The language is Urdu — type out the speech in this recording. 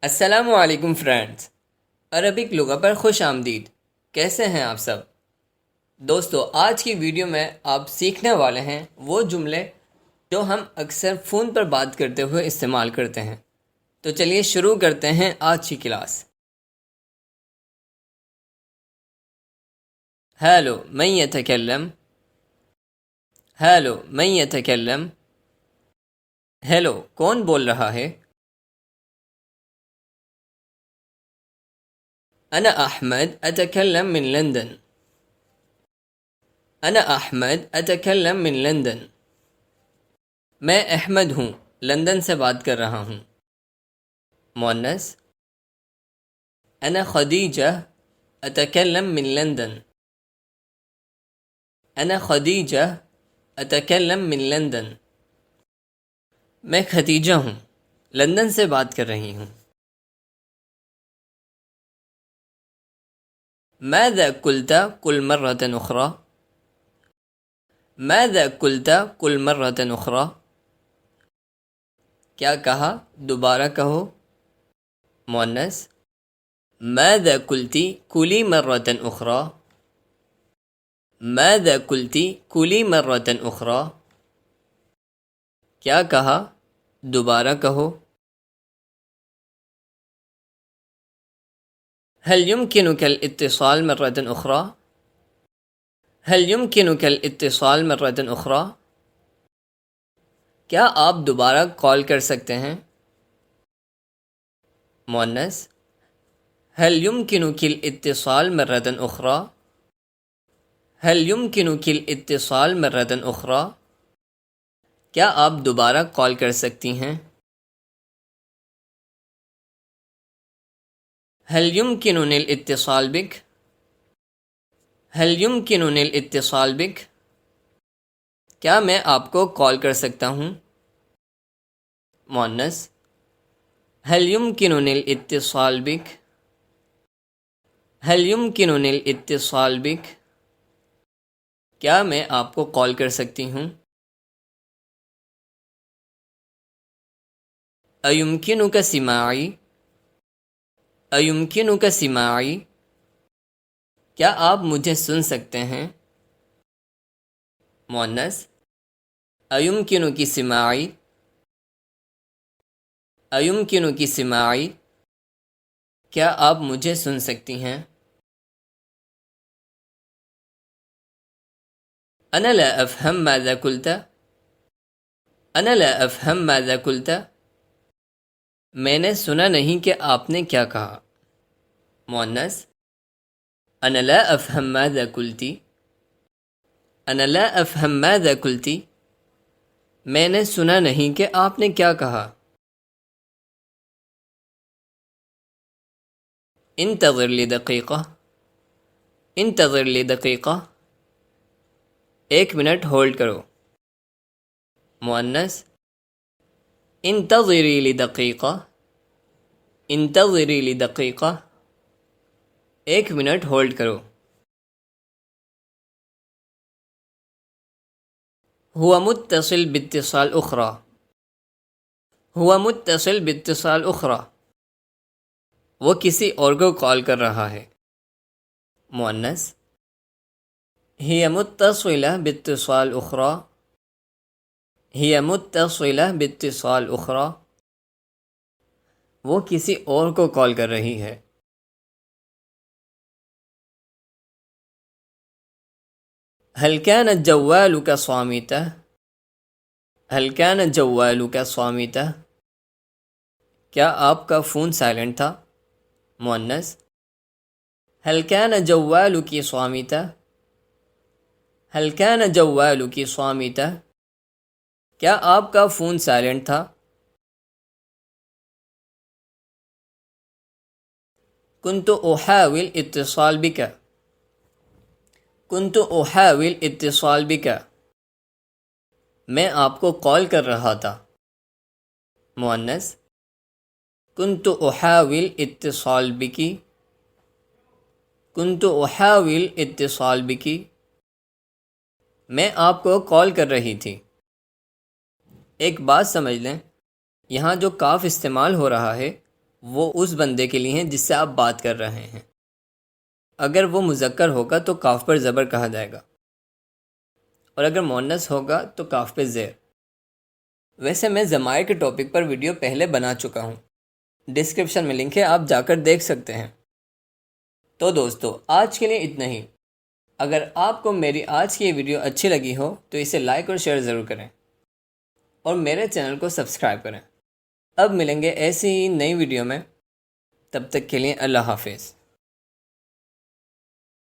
السلام علیکم فرینڈز، عربک لغہ پر خوش آمدید۔ کیسے ہیں آپ سب دوستو؟ آج کی ویڈیو میں آپ سیکھنے والے ہیں وہ جملے جو ہم اکثر فون پر بات کرتے ہوئے استعمال کرتے ہیں۔ تو چلیے شروع کرتے ہیں آج کی کلاس۔ ہیلو من یتکلم، ہیلو من یتکلم، ہیلو کون بول رہا ہے؟ انا احمد اتکلم من لندن، انا احمد اتکلم من لندن، میں احمد ہوں، لندن سے بات کر رہا ہوں۔ مؤنث انا خدیجہ اتکلم من لندن، انا خدیجہ اتکلم من لندن، میں ختیجہ ہوں، لندن سے بات کر رہی ہوں۔ ماذا قلت كل مرة أخرى، ماذا قلت كل مرة أخرى، کیا کہا، دوبارہ کہو۔ مؤنث ماذا قلت كل مرة أخرى، ماذا قلت كل مرة أخرى، کیا کہا، دوبارہ کہو۔ هل يمكنك الاتصال مرة أخرى، هل يمكنك الاتصال مرة أخرى، کیا آپ دوبارہ کال کر سکتے ہیں؟ مؤنث هل يمكنك الاتصال مرة أخرى، هل يمكنك الاتصال مرة أخرى، کیا آپ دوبارہ کال کر سکتی ہیں؟ هل يمكنني الاتصال بك، هل يمكنني الاتصال بك، کیا میں آپ کو کال کر سکتا ہوں؟ مؤنث هل يمكنني الاتصال بك، هل يمكنني الاتصال بك، کیا میں آپ کو کال کر سکتی ہوں؟ أيمكنك سماعي، أيمكنك سماعي، کیا آپ مجھے سن سکتے ہیں؟ مؤنث أيمكنك سماعي، أيمكنك سماعي، کیا آپ مجھے سن سکتی ہیں؟ أنا لا أفهم ماذا قلت، أنا لا أفهم ماذا قلت، میں نے سنا نہیں کہ آپ نے کیا کہا۔ مؤنث أنا لا أفهم ماذا قلت، أنا لا أفهم ماذا قلت، میں نے سنا نہیں کہ آپ نے کیا کہا۔ انتظر لي دقيقة، انتظر لي دقيقة، ایک منٹ ہولڈ کرو۔ مؤنث انتظری لدقیقہ، انتظری لدقیقہ، ایک منٹ ہولڈ کرو۔ هو متصل باتصال اخرى، هو متصل باتصال اخرى، وہ کسی اور کو کال کر رہا ہے۔ مؤنث هي متصلة باتصال اخرى، هي متصلة باتصال اخرى، وہ کسی اور کو کال کر رہی ہے۔ هل كان جوالك صامتا، هل كان جوالك صامتا، کیا آپ کا فون سائلنٹ تھا؟ مؤنث هل كان جوالك صامتا، هل كان جوالك صامتا، کیا آپ کا فون سائلنٹ تھا؟ كنت أحاول اتصال بك، كنت أحاول اتصال بك، میں آپ کو کال کر رہا تھا۔ مؤنث كنت أحاول اتصال بك، كنت أحاول اتصال بك، میں آپ کو کال کر رہی تھی۔ ایک بات سمجھ لیں، یہاں جو کاف استعمال ہو رہا ہے وہ اس بندے کے لیے ہیں جس سے آپ بات کر رہے ہیں۔ اگر وہ مذکر ہوگا تو کاف پر زبر کہا جائے گا، اور اگر مؤنث ہوگا تو کاف پہ زیر۔ ویسے میں ضمائر کے ٹاپک پر ویڈیو پہلے بنا چکا ہوں، ڈسکرپشن میں لنک ہے، آپ جا کر دیکھ سکتے ہیں۔ تو دوستو آج کے لیے اتنا ہی۔ اگر آپ کو میری آج کی یہ ویڈیو اچھی لگی ہو تو اسے لائک اور شیئر ضرور کریں، اور میرے چینل کو سبسکرائب کریں۔ اب ملیں گے ایسی ہی نئی ویڈیو میں، تب تک کے لیے اللہ حافظ۔